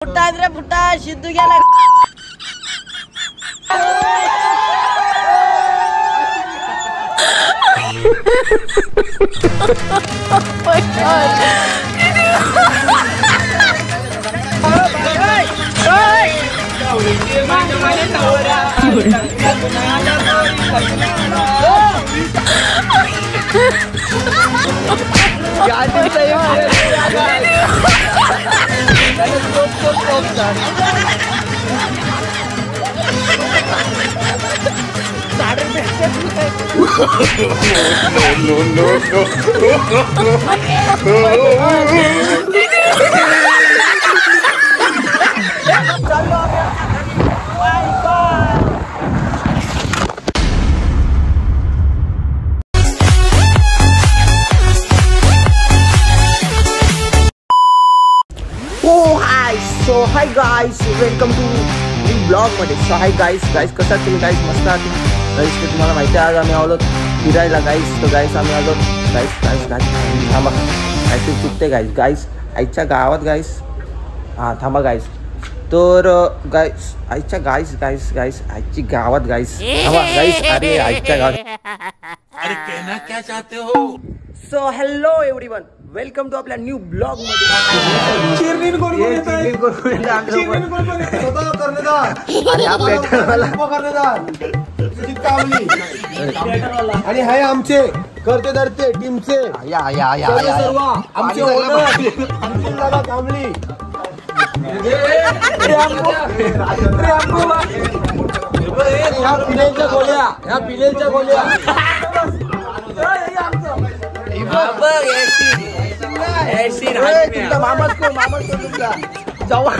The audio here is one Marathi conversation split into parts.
फुटा रे फुटा सिद्धू गेला So hi guys, welcome to blog मध्ये. सो हाय गाईस कसं तुम्ही गाईस मस्त आहात गाईस. तर तुम्हाला माहिती आहे आज आम्ही आलो फिरायला गाईस. तर गाईस आम्ही आलो गाईस थांबा काहीतरी चुकते गाईस आईच्या गावात गाईस. हां थांबा गाईस. तर गाईस आईच्या गाईस आईची गावात गाईस थांबा गाईस. अरे आईच्या गावात अरे कहना क्या चाहते हो. So hello everyone, welcome to आपल्या न्यू ब्लॉग मध्ये. आणि हाय आमचे करते धरते टीमचे आमचे ओनर कामली ह्या पिलेच्या गोळ्या मामाच तुमचा जावा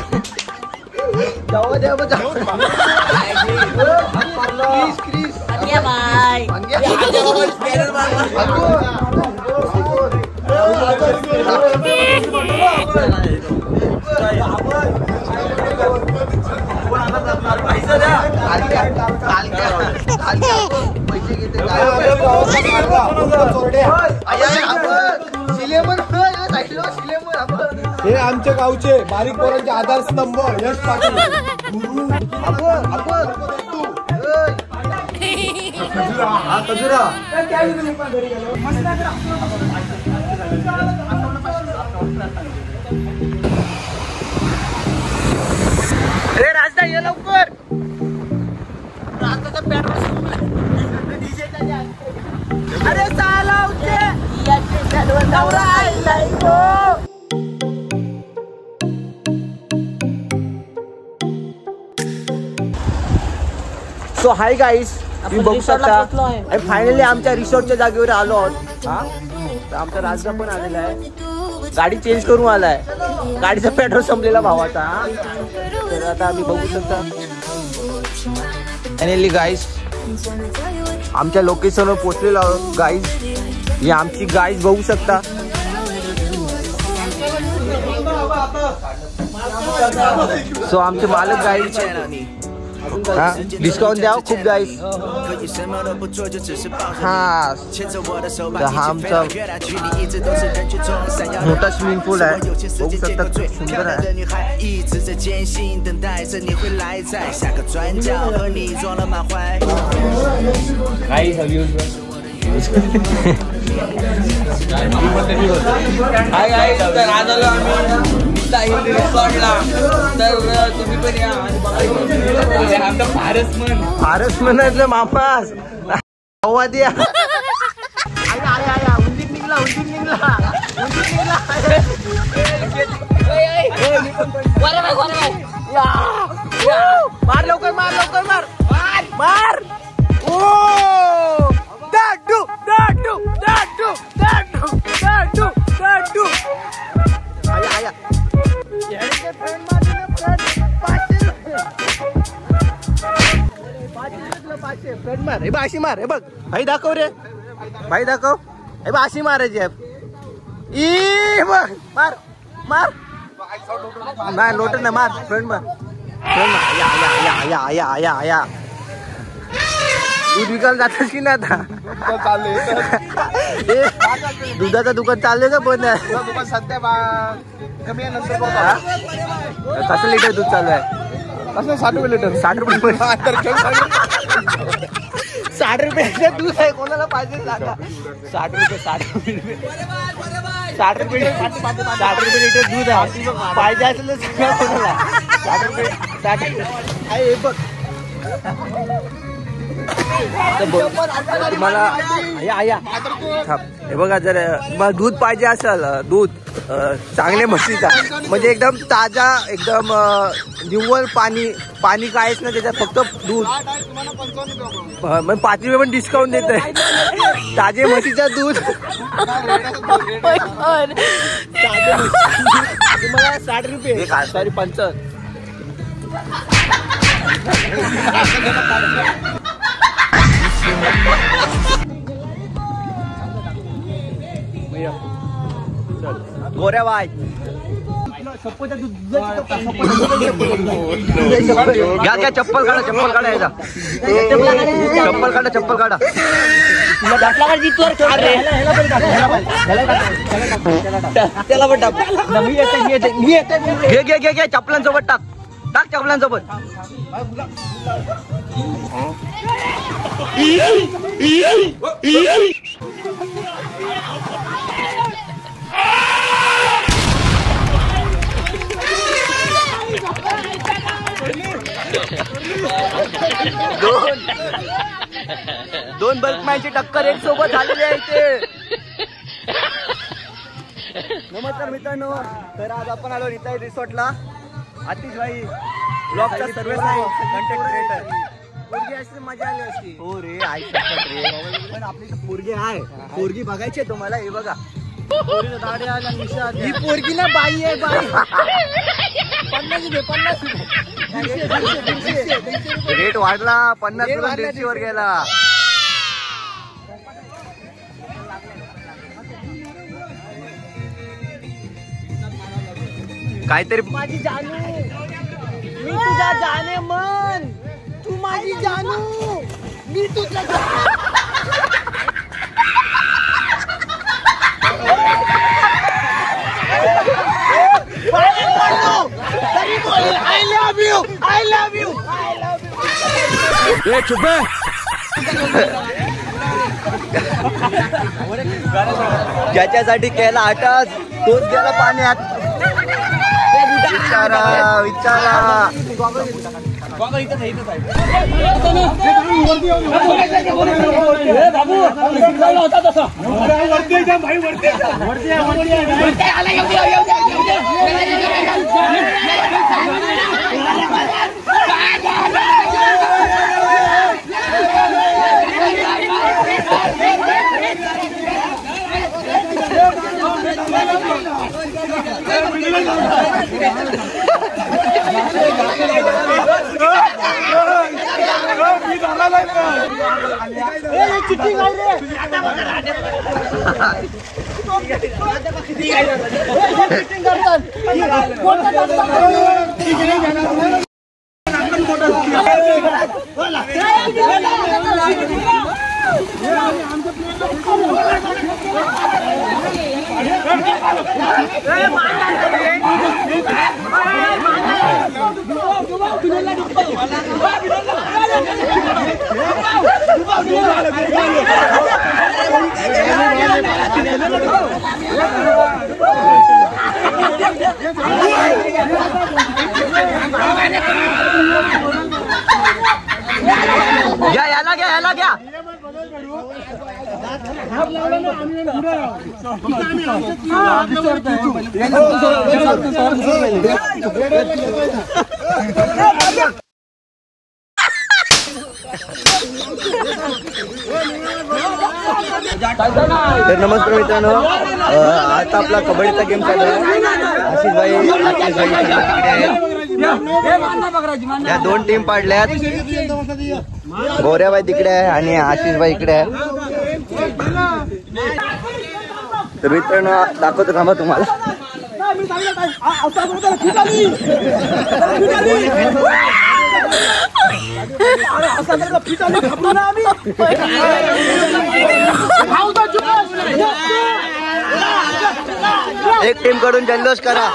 हे आमच्या गावचे बारीक पोरांचे आधारस्तंभ यश पाटील. अरे राजदा ये लवकर. राजदाचा अरे चालवते सो हाय गाईस, तुम्ही बघू शकता फायनली आमच्या रिसॉर्टच्या जागेवर आलो आहोत. हा तर आमचा राजदा पण आलेला आहे, गाडी चेंज करून आलाय. गाडीचा पेट्रोल संपलेला भावाचा. तर आता आम्ही बघू शकता फायनली गाईस आमच्या लोकेशनवर पोहोचलेलो आहोत गाईज. ही आमची गाईज बघू शकता. सो आमचे मालक गाईज डिस्काउंट द्या खूप गाईज. हा आमचा मोठा स्विमिंग पूल आहे, बघू शकता खूप सुंदर आहे. फारस म्हणायचं मापास द्या. उंदीर निघला मार लवकर मार. ओ दाडू आया फ्रेंड मार. हे बघ अशी मार. हे बघ भाई दाखव रे, भाई दाखव. हे बघ अशी मारायची. ई बघ मार नाही लोट नाही मार. फ्रेंड मार. या दूध विकायला जातच की नाही आता? दुधाचं दुकान चाललंय का बंद आहे? दुकान सध्या कमी आहे, नंतर कसं लिटर दूध चालू आहे? असं 60 रुपये लिटर. 60 रुपये 60 रुपयाचं दूध आहे. कोणाला पाहिजे सांगा? 60 रुपये 60 रुपये 60 रुपये लिटर दूध आहे. पाहिजे असेल तर सांगा कोणाला. 60 रुपये 60 रुपये आहे हे बघ. तुम्हाला हे बघा, जर तुम्हाला दूध पाहिजे असेल, दूध चांगले म्हशीचा, म्हणजे एकदम ताजा, एकदम निव्वळ पाणी काहीच ना त्याच्यात, फक्त दूध. मग 5 रुपये पण डिस्काउंट देत आहे. ताजे म्हशीचा दूध तुम्हाला 60 रुपये, सॉरी 55. गोऱ्या बाय घ्या, चप्पल काढा याचा. चप्पल काढा. त्याला पण टाक. घे चप्पलांसोबत टाक चप्पलांसोबत. दोन बल्कमॅनची टक्कर एक सोबत झालेली आहे इथे. नमस्कार मित्रांनो, तर आज आपण आलो निताई रिसॉर्टला. आतिश भाई ब्लॉगचा सर्व्हिस आहे, कंटेंट क्रिएटर. पोरगी असते मजा आली असती. हो रे, आई रे, पण आपली पोरगी आहे. पोरगी बघायची आहे तुम्हाला. हे बघा, ही पोरगी ना बाई आहे, बाई. 50 रेट वाढला, 50 वर गेला. काहीतरी माझी जानू, मी तुझा जाणे मन, तू माझी जानू, मी तुझा I love you. चुप है. ज्याच्यासाठी केला आटाच तोच गेला पाण्यात. विचारा याला घ्या तर नमस्कार मित्रांनो, आता आपला कबड्डीचा गेम चालू आहे. आशिष भाई तिकडे आहेत. या 2 टीम पाडल्यात. गोऱ्याबाई तिकडे आहे आणि आशिष भाई इकडे आहे. तर मित्रांनो दाखवतो थांबा तुम्हाला. एक टीम कडून जल्लोष करा.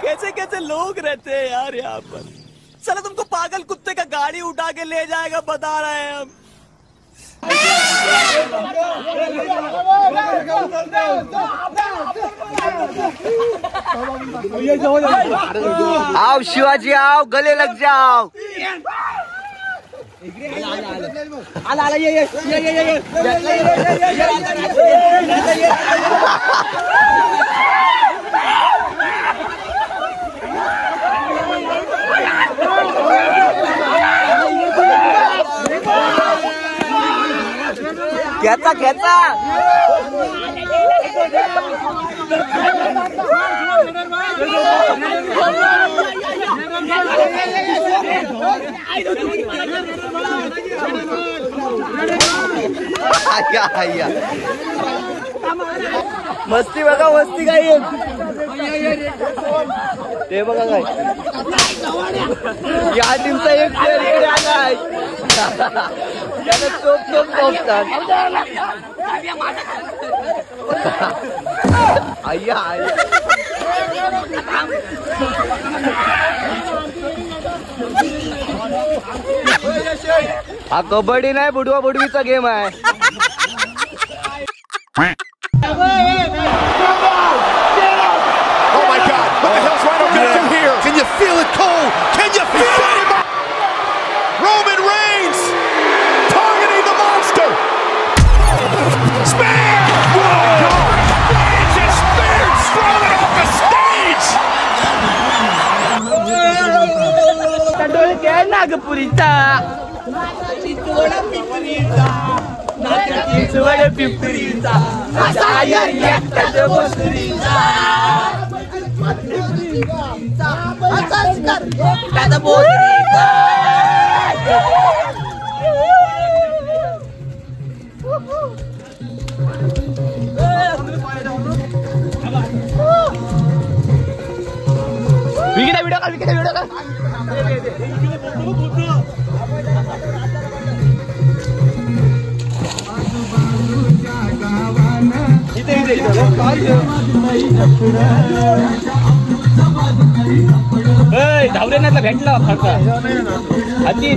कैसे कैसे लोग रहते हैं यार यहाँ पर. चलो तुमको पागल कुत्ते का गाड़ी उठा के ले जाएगा बता रहे हैं हम. आओ शिवाजी आओ, गले लग जाओ. घेता घेता मस्ती बघा, मस्ती काय ते बघा काय. या टीमचा एक प्लेअर इकडे आलाय. त्याला चोप चोप चोपतात. आय्या आय्या हा कबड्डी नाही, बुडवा बुडवीचा गेम आहे. Oh my God! What the hell's Rhino gonna do here? Can you feel it, Cole? Can you feel it? Roman Reigns targeting the monster. Spear! Whoa! Reigns just speared Strowman off the stage. नागपुरीचा पिंपरीचा धावऱ्यांना भेटला खर्च आजी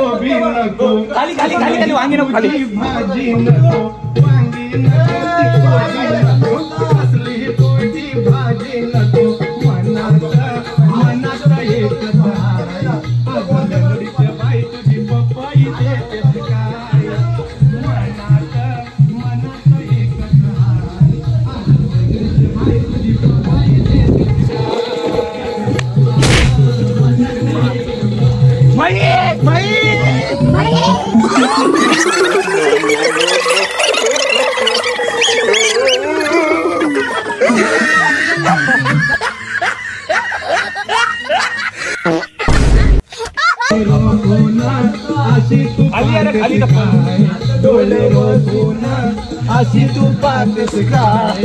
खाली खाली खाली खाली वांगी नको खाली भाजी नको वांगी नको असली कोटी भाजी नको मनात मनात एक काय अगोदरीच्या बाई तुझी पप्पाई देते काय मनात मनात एक काय अगोदरीच्या बाई तुझी पप्पाई देते काय बघून अशी तू पाहतेस काय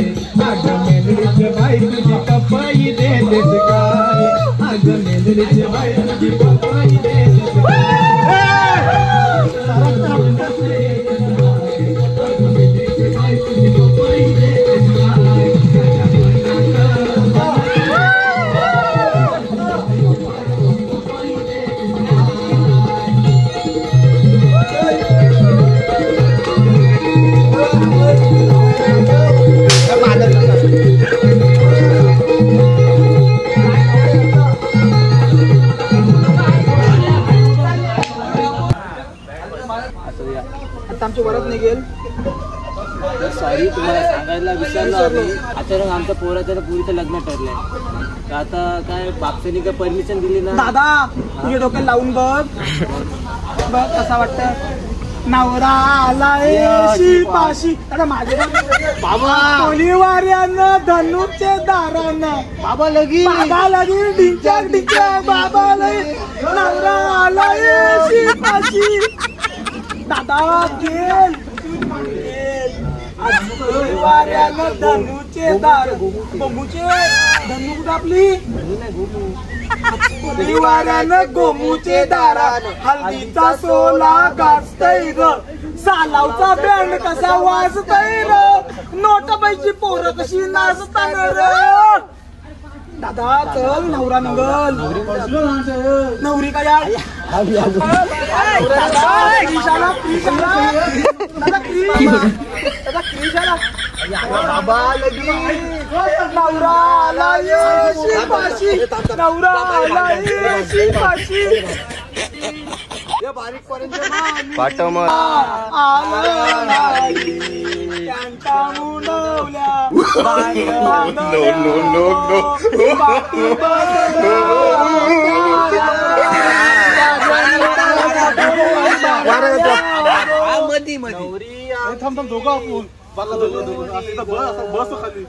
अगं मेंदडीचे बाई तुझी पप्पाई देतेस काय अगं मेंदडीचे बाई तुझी पप्पाई देतेस आमची वरच निघेल. सॉरी तुम्हाला सांगायला विसरलो आम्ही. अचानक आमच्या पोराचं पुरीचं लग्न ठरलंय. आता काय बापसानी काय परमिशन दिली ना. दादा तुझ्या डोक्यात लावून बघ बघ कसा वाटतं. नवरा आलाय शिपाशी. आता माझे बाबा कोलीवाऱ्यानं धनुचे दारानं बाबा लगी बाबा लगी डिंचक डिंचक बाबा लगी नवरा आलाय शिपाशी. दादा गेल वाऱ्यानं धनुचे दार गोमूचे धनु कुठं आपली वाऱ्यानं गोमूचे दारा हल्दीचा सोला गाजतय र सालावचा बँड कसा वाजतय र नोटाबाईची पोरं कशी नाचतान र. दादा चल नवरा नंगल नवरी काय बाबा लगी नवरा आलाय शिपाशी नवरा आलाय शिपाशी. बारीक पर्यंत पाठव मग आलं नाही त्यांच्या मुंडवल्या थांब दोघं आपण बस खाली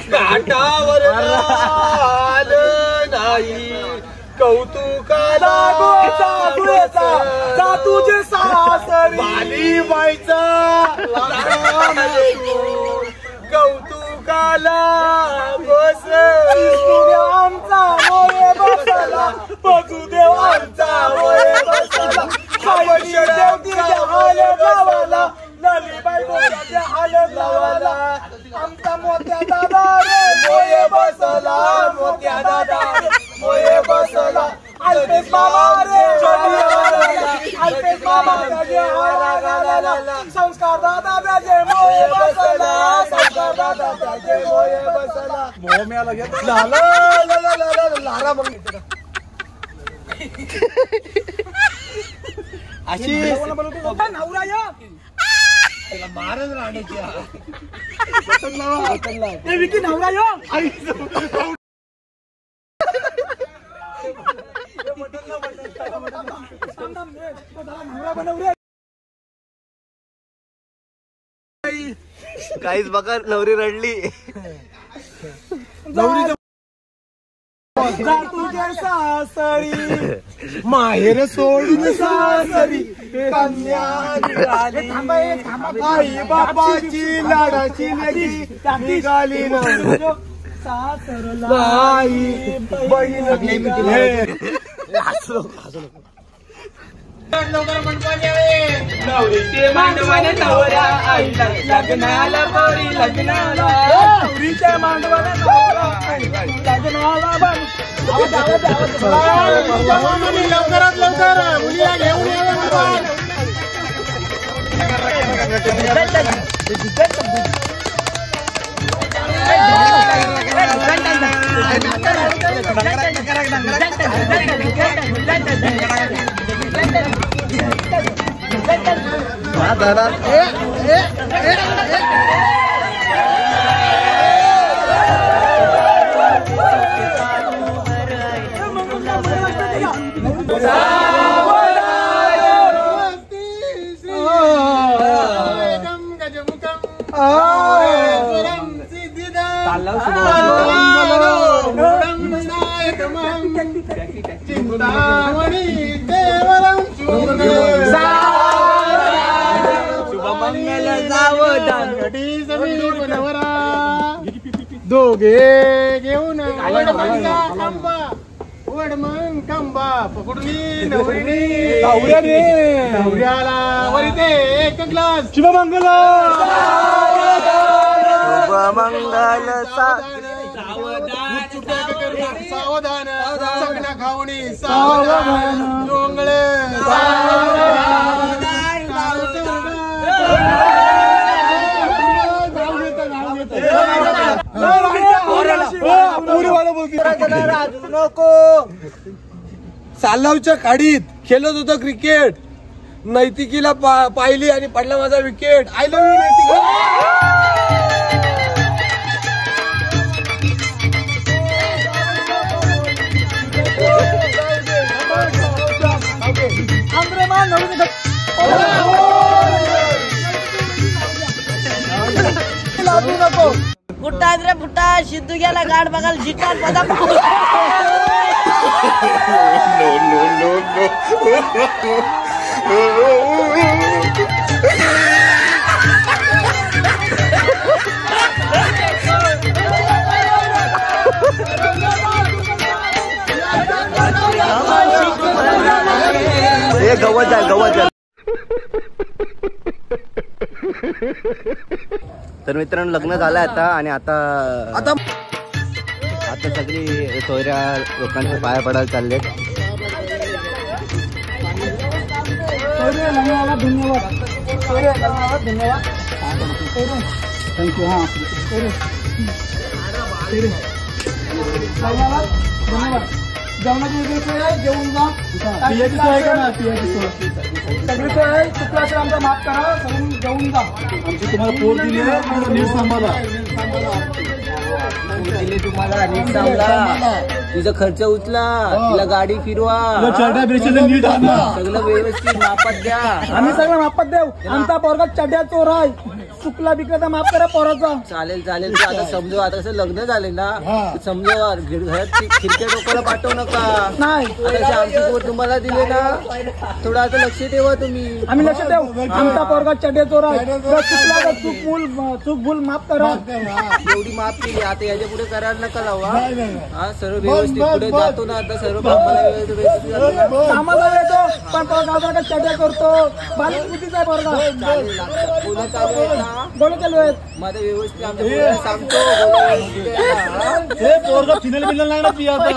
घाटावर आलं नाही कौतुकाला जा तुझे सासरी बाईचा कौतुकाला बस आमचा मोये बसला बघू देव आमचा मोये बसला देव तिच्या हाल गावाला ललीबाई मोत्याच्या हाल गावाला आमचा मोत्या दादा रे मोये बसला मोत्या दादा मोये बसला अल्पेश मामा रे अल्पेश मामा त्याचे हारा घालायला संस्कार दादा त्याचे मोये बसला संस्कार दादा त्याचे मोये बसला मोह मिळाला घेत लारा मग अशी नवरा या महाराज राहण्याची नवरा या काहीच बघा नवरी रडली. तुझ्या सासरी माहेर सोडून सासरी कन्या निघाली आई बापाची लाडाची लगी निघाली सासरला आई बहीण नवरीचे मांडवाने नवऱ्या आईला लग्नाला बोरी लग्नाला नवरीच्या मांडवाने नवरा आईला लग्नाला लवकरात लवकर मुलीला घेऊन चिंतामणी देवरं घे घेऊन वड मग खांबा पकडली नवऱ्याला वरी ते एक ग्लास शुभमंगल मंगल सावधान सगळ्या खावणी सावधान डोंगळ नको सालावच्या खाडीत खेळत होतं क्रिकेट नैतिकीला पाहिली आणि पडला माझा विकेट आय लव्ह यू नको बुट्टा रे बुट्टा सिद्धू गेला गाड बघाल जिटा पदा गवत जाय तर मित्रांनो लग्न झालंय आता आणि आता सगळी सोयऱ्या लोकांच्या पाया पडायला चाललेत. धन्यवाद थँक्यू. हा धन्यवाद. जेवणाची वेगळी सोय आहे जेवून जा पियाची सोय का ना पियाची सोय सगळी सोय आहे. चुकला असेल आमचा माफ करा सगळून जेवून जा. आमची तुम्हाला पोर दिली आहे नीट सांभाळा दिली तुम्हाला नीट सांभाळा तुझा खर्च उचला तिला गाडी फिरवा सगळं व्यवस्थित मापात द्या. आम्ही सगळं मापात देऊ. आमचा पोरगा चड्या चोर आहे चुकला बिकला तर माफ करा पोराचा. चालेल चालेल आता समजू आता कसं लग्न झाले ना समजवा घरात खिडक्या डोक्याला पाठवू नका नाही. आता आमची पोर तुम्हाला दिले ना थोडं आता लक्ष ठेवा तुम्ही. आम्ही लक्ष ठेवू. आमचा पोरगा चड्या चोर आहे चुकला तर चूक भूल माफ करा. एवढी माफ केली आता याच्या पुढे करायला नका लावा. हा सर्व व्यवस्थित पुढे जातो ना आता सर्व कामाला व्यवस्थित कामाला येतो पण पोरगा चड्या करतो बालिक बुद्धीचा पोरगा बोला चालू आहे ना बोल चालू आहेत माझं व्यवस्थित आमच्या पोराला सांगतो हे पोरगा फिनल बिनल नाही ना पिया आता.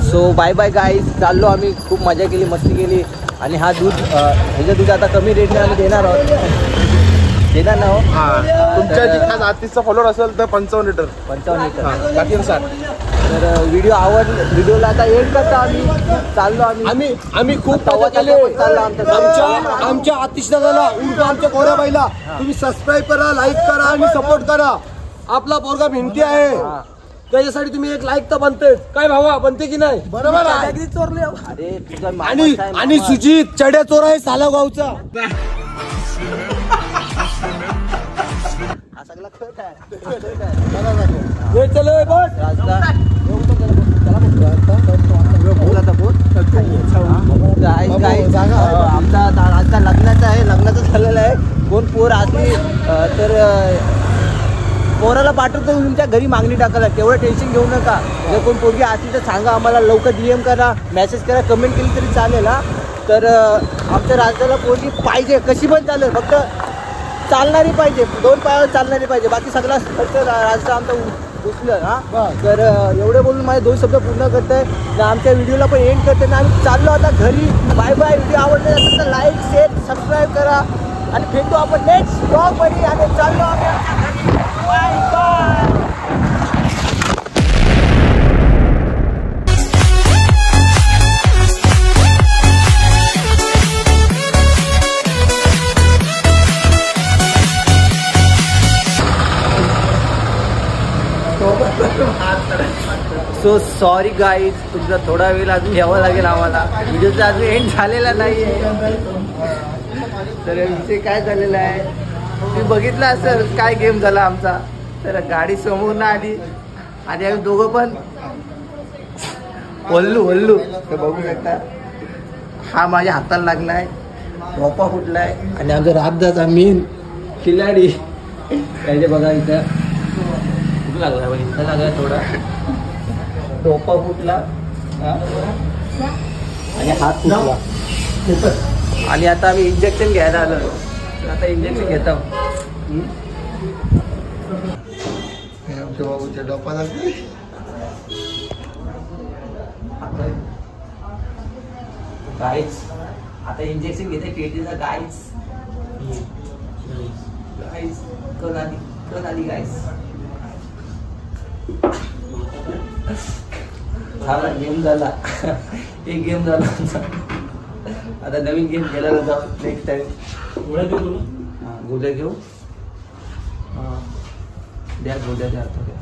सो बाय बाय गाईज चाललो आम्ही खूप मजा केली मस्ती केली आणि हा दूध ह्याचं दूध आता कमी रेटने आम्ही देणार आहोत देणार ना हो. तुमच्या जिल्ह्यात 30चा फॉलोअर असेल तर 55 लिटर 55 लिटर बाकी 60 तर व्हिडिओला आता एंड करता आम्ही चाललो आम्ही खूप तवा केले चाललो आमच्या आतिश दादाला उर्फ आमच्या कोऱ्या बाईला तुम्ही सबस्क्राईब करा, लाईक करा आणि सपोर्ट करा. आपला पोरगा भिंती आहे त्याच्यासाठी तुम्ही एक लाईक तर बनतेच. काय भावा बनते की नाही? बरोबर आहे. चोरले अरे तुझा आणि सुजित चढ्या चोर आहे सालागावचा. हा सगळा खत आहे. चलो बस आमचा लग्नाचा आहे, लग्नाचं झालेलं आहे. कोण पोर आधी तर पोराला पाठवतो तुमच्या घरी मागणी टाकायला. तेवढं टेन्शन घेऊ नका. जर कोण पोरगी आधी तर सांगा आम्हाला, लवकर DM करा, मेसेज करा, कमेंट केली तरी चालेल. हा तर आमच्या राज्याला पोरगी पाहिजे, कशी पण चालेल, फक्त चालणारी पाहिजे, 2 पायावर चालणारी पाहिजे. बाकी सगळा खर्च राज्य आमचा उचलं. हा तर एवढे बोलून माझे 2 शब्द पूर्ण करत आहे. आमच्या व्हिडिओला पण एंड करते ना. आम्ही चाललो आता घरी. Bye bye. व्हिडिओ आवडला असेल तर लाईक, शेअर, सबस्क्राईब करा आणि भेटू आपण नेक्स्ट ब्लॉगमध्ये. आणि चाललो आम्ही आमच्या घरी. Bye bye. So sorry guys, तुमचा थोडा वेळ अजून घ्यावा लागेल आम्हाला. व्हिडिओचा अजून एंड झालेला नाही आहे. तर विषय काय झालेला आहे तुम्ही बघितलं असेल, काय गेम झाला आमचा. तर गाडी समोर आली आणि आम्ही दोघं पण वल्लू तर बघू शकता. हा माझ्या हाताला लागलाय, झोपा फुटलाय. आणि आमचा राबदाचा मेन खिलाडी काय ते बघा इथं खूप लागला, इथं लागला थोडा, डोपा फुटला आणि हात फुटला. आणि आता आम्ही इंजेक्शन घ्यायला आलो. आता इंजेक्शन घेत आहोत. बाबूच्या डोपाला गाईज आता इंजेक्शन घेते पेटीचा. गाईज कण आली गाईज. झाला गेम झाला. एक गेम झाला. आता नवीन गेम खेळायला जाऊ नेक्स्ट टाइम. गोळ्या घेऊ. द्या गोळ्या द्या आता द्या.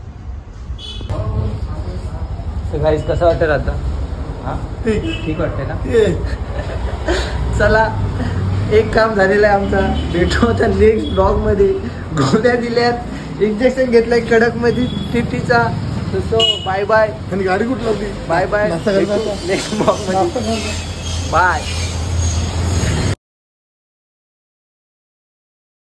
गाईस कसं वाटतं आता? हा ठीक वाटतंय ना? चला एक काम झालेलं आहे आमचा. भेटू आता नेक्स्ट ब्लॉग मध्ये. गोळ्या दिल्यात, इंजेक्शन घेतलंय कडक मध्ये टीटीचा. So bye bye. गाडी कुठं लागली? Bye bye. नेक्स्ट ब्लॉग मध्ये बाय.